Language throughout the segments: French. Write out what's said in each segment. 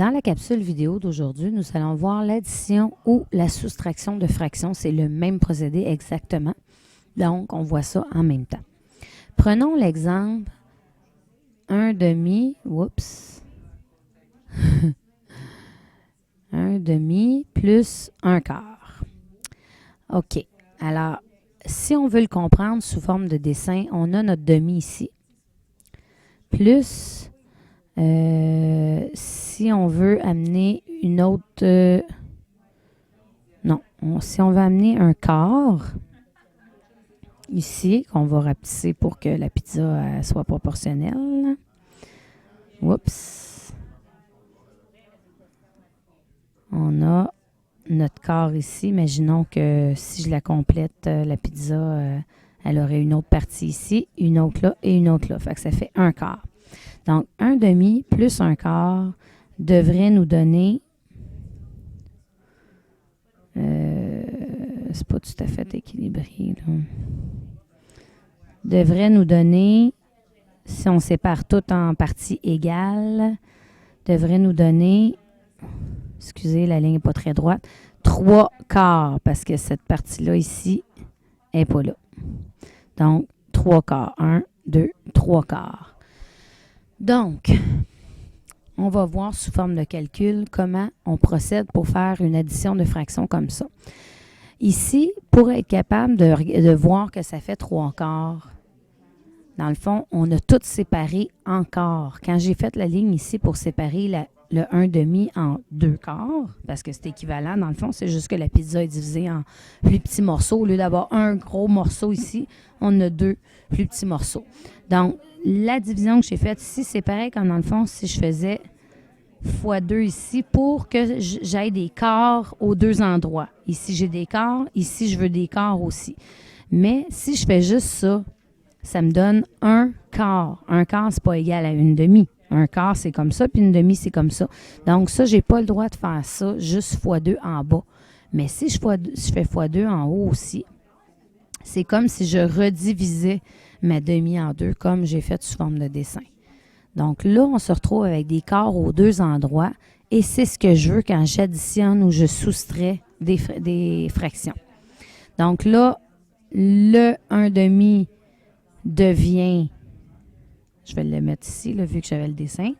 Dans la capsule vidéo d'aujourd'hui, nous allons voir l'addition ou la soustraction de fractions. C'est le même procédé exactement. Donc, on voit ça en même temps. Prenons l'exemple 1 demi, oups, 1 demi plus 1 quart. OK. Alors, si on veut le comprendre sous forme de dessin, on a notre demi ici, plus, si on veut amener une autre, si on veut amener un quart, ici, qu'on va rapetisser pour que la pizza soit proportionnelle. Oups. On a notre quart ici. Imaginons que si je la complète, la pizza, elle aurait une autre partie ici, une autre là et une autre là. Fait que ça fait un quart. Donc, un demi plus un quart devrait nous donner... c'est pas tout à fait équilibré, là. Devrait nous donner, si on sépare tout en parties égales, devrait nous donner, excusez, la ligne n'est pas très droite, 3 quarts, parce que cette partie-là ici n'est pas là. Donc, 3 quarts. 1, 2, 3 quarts. Donc, on va voir sous forme de calcul comment on procède pour faire une addition de fractions comme ça. Ici, pour être capable de voir que ça fait 3 quarts, dans le fond, on a tout séparé en quarts. Quand j'ai fait la ligne ici pour séparer le 1 demi en 2 quarts, parce que c'est équivalent, dans le fond, c'est juste que la pizza est divisée en plus petits morceaux. Au lieu d'avoir un gros morceau ici, on a 2 plus petits morceaux. Donc, la division que j'ai faite ici, c'est pareil comme dans le fond, si je faisais fois 2 ici pour que j'aille des quarts aux deux endroits. Ici, j'ai des quarts. Ici, je veux des quarts aussi. Mais si je fais juste ça, ça me donne un quart. Un quart, c'est pas égal à une demi. Un quart, c'est comme ça, puis une demi, c'est comme ça. Donc, ça, j'ai pas le droit de faire ça juste fois 2 en bas. Mais si je fais fois 2 en haut aussi, c'est comme si je redivisais ma demi en deux, comme j'ai fait sous forme de dessin. Donc là, on se retrouve avec des quarts aux deux endroits et c'est ce que je veux quand j'additionne ou je soustrais des fractions. Donc là, le 1 demi devient, je vais le mettre ici, là, vu que j'avais le dessin,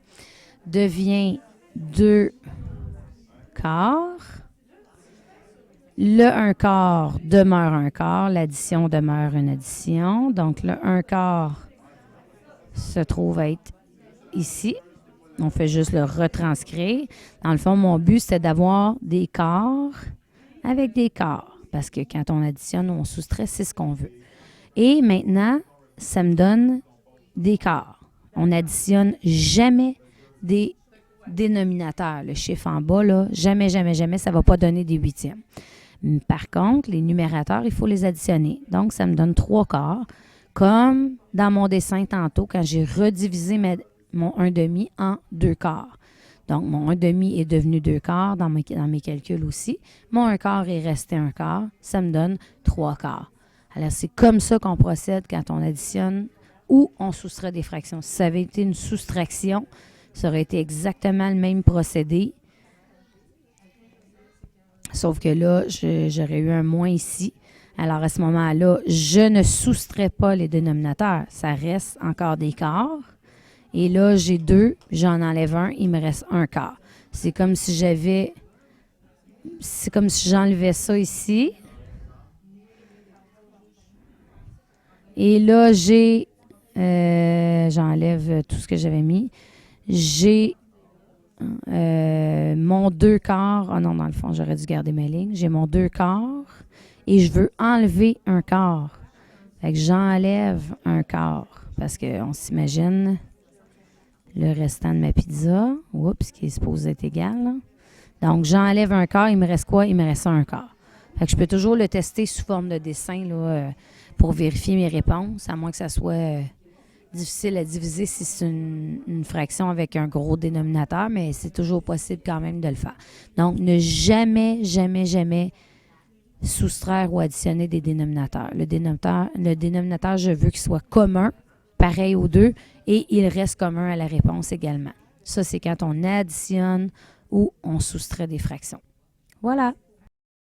devient 2 quarts. Le 1 quart demeure 1 quart, l'addition demeure une addition. Donc le 1 quart se trouve être ici. On fait juste le retranscrire. Dans le fond, mon but, c'était d'avoir des quarts avec des quarts. Parce que quand on additionne, on soustrait, c'est ce qu'on veut. Et maintenant, ça me donne des quarts. On n'additionne jamais des dénominateurs. Le chiffre en bas, là, jamais, jamais, jamais, ça ne va pas donner des huitièmes. Par contre, les numérateurs, il faut les additionner. Donc, ça me donne 3 quarts. Comme dans mon dessin tantôt, quand j'ai redivisé mon 1 demi en 2 quarts. Donc, mon 1 demi est devenu 2 quarts dans mes calculs aussi. Mon 1 quart est resté 1 quart. Ça me donne 3 quarts. Alors, c'est comme ça qu'on procède quand on additionne ou on soustrait des fractions. Si ça avait été une soustraction, ça aurait été exactement le même procédé. Sauf que là, j'aurais eu un moins ici. Alors, à ce moment-là, je ne soustrais pas les dénominateurs. Ça reste encore des quarts. Et là, j'ai 2, j'en enlève un, il me reste 1 quart. C'est comme si j'enlevais ça ici. Et là, j'enlève tout ce que j'avais mis. J'ai mon 2 quarts. Ah non, dans le fond, j'aurais dû garder ma ligne. J'ai mon 2 quarts et je veux enlever 1 quart. Fait que j'enlève 1 quart parce qu'on s'imagine le restant de ma pizza. Oups, qui est supposé être égal. Là. Donc, j'enlève 1 quart. Il me reste quoi? Il me reste 1 quart. Fait que je peux toujours le tester sous forme de dessin là, pour vérifier mes réponses, à moins que ça soit difficile à diviser si c'est une fraction avec un gros dénominateur, mais c'est toujours possible quand même de le faire. Donc, ne jamais, jamais, jamais soustraire ou additionner des dénominateurs. Le dénominateur, je veux qu'il soit commun, pareil aux deux, et il reste commun à la réponse également. Ça, c'est quand on additionne ou on soustrait des fractions. Voilà.